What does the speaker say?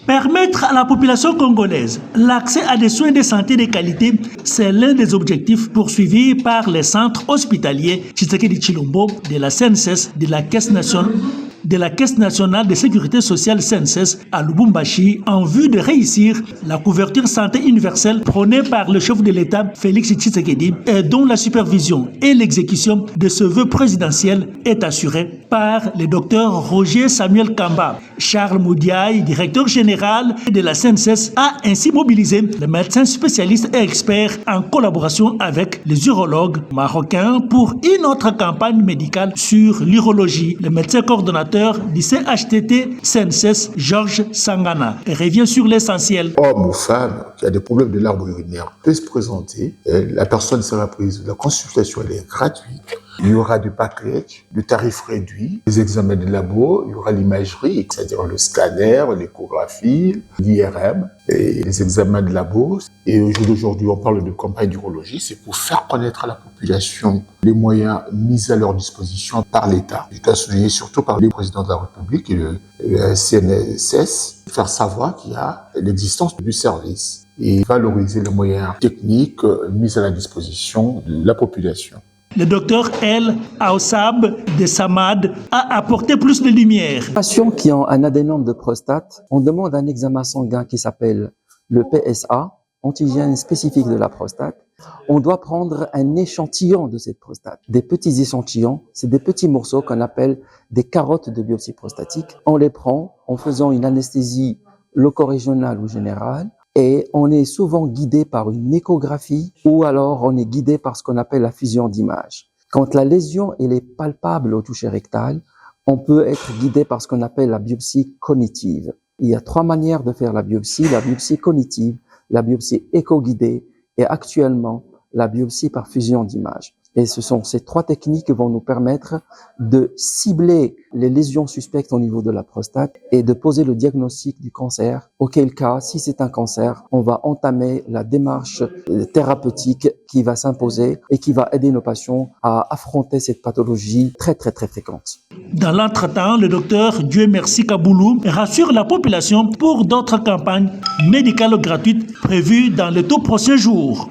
Permettre à la population congolaise l'accès à des soins de santé de qualité, c'est l'un des objectifs poursuivis par les centres hospitaliers Tshisekedi Tshilombo de la CNSS, de la Caisse nationale de sécurité sociale CNSS à Lubumbashi en vue de réussir la couverture santé universelle prônée par le chef de l'État Félix Tshisekedi et dont la supervision et l'exécution de ce vœu présidentiel est assurée par le docteur Roger Samuel Kamba. Charles Moudiaï, directeur général de la CNSS, a ainsi mobilisé les médecins spécialistes et experts en collaboration avec les urologues marocains pour une autre campagne médicale sur l'urologie. Le médecin coordonnateur du CHTT CNSS, Georges Sangana, revient sur l'essentiel. Homme ou femme qui a des problèmes de l'arbre urinaire peut se présenter. La personne sera prise. La consultation elle est gratuite. Il y aura du package, du tarif réduit, des examens de labo, il y aura l'imagerie, c'est-à-dire le scanner, l'échographie, l'IRM et les examens de labo. Et au jour d'aujourd'hui, on parle de campagne d'urologie, c'est pour faire connaître à la population les moyens mis à leur disposition par l'État. Je dois souligner surtout par le président de la République et le CNSS, faire savoir qu'il y a l'existence du service et valoriser les moyens techniques mis à la disposition de la population. Le docteur El Aoussab de Samad a apporté plus de lumière. Les patients qui ont un adénome de prostate, on demande un examen sanguin qui s'appelle le PSA, antigène spécifique de la prostate. On doit prendre un échantillon de cette prostate. Des petits échantillons, c'est des petits morceaux qu'on appelle des carottes de biopsie prostatique. On les prend en faisant une anesthésie loco-régionale ou générale. Et on est souvent guidé par une échographie ou alors on est guidé par ce qu'on appelle la fusion d'images. Quand la lésion elle est palpable au toucher rectal, on peut être guidé par ce qu'on appelle la biopsie cognitive. Il y a 3 manières de faire la biopsie cognitive, la biopsie écho-guidée et actuellement la biopsie par fusion d'images. Et ce sont ces 3 techniques qui vont nous permettre de cibler les lésions suspectes au niveau de la prostate et de poser le diagnostic du cancer. Auquel cas, si c'est un cancer, on va entamer la démarche thérapeutique qui va s'imposer et qui va aider nos patients à affronter cette pathologie très fréquente. Dans l'entretemps, le docteur Dieu merci Kaboulou rassure la population pour d'autres campagnes médicales gratuites prévues dans les tout prochains jours.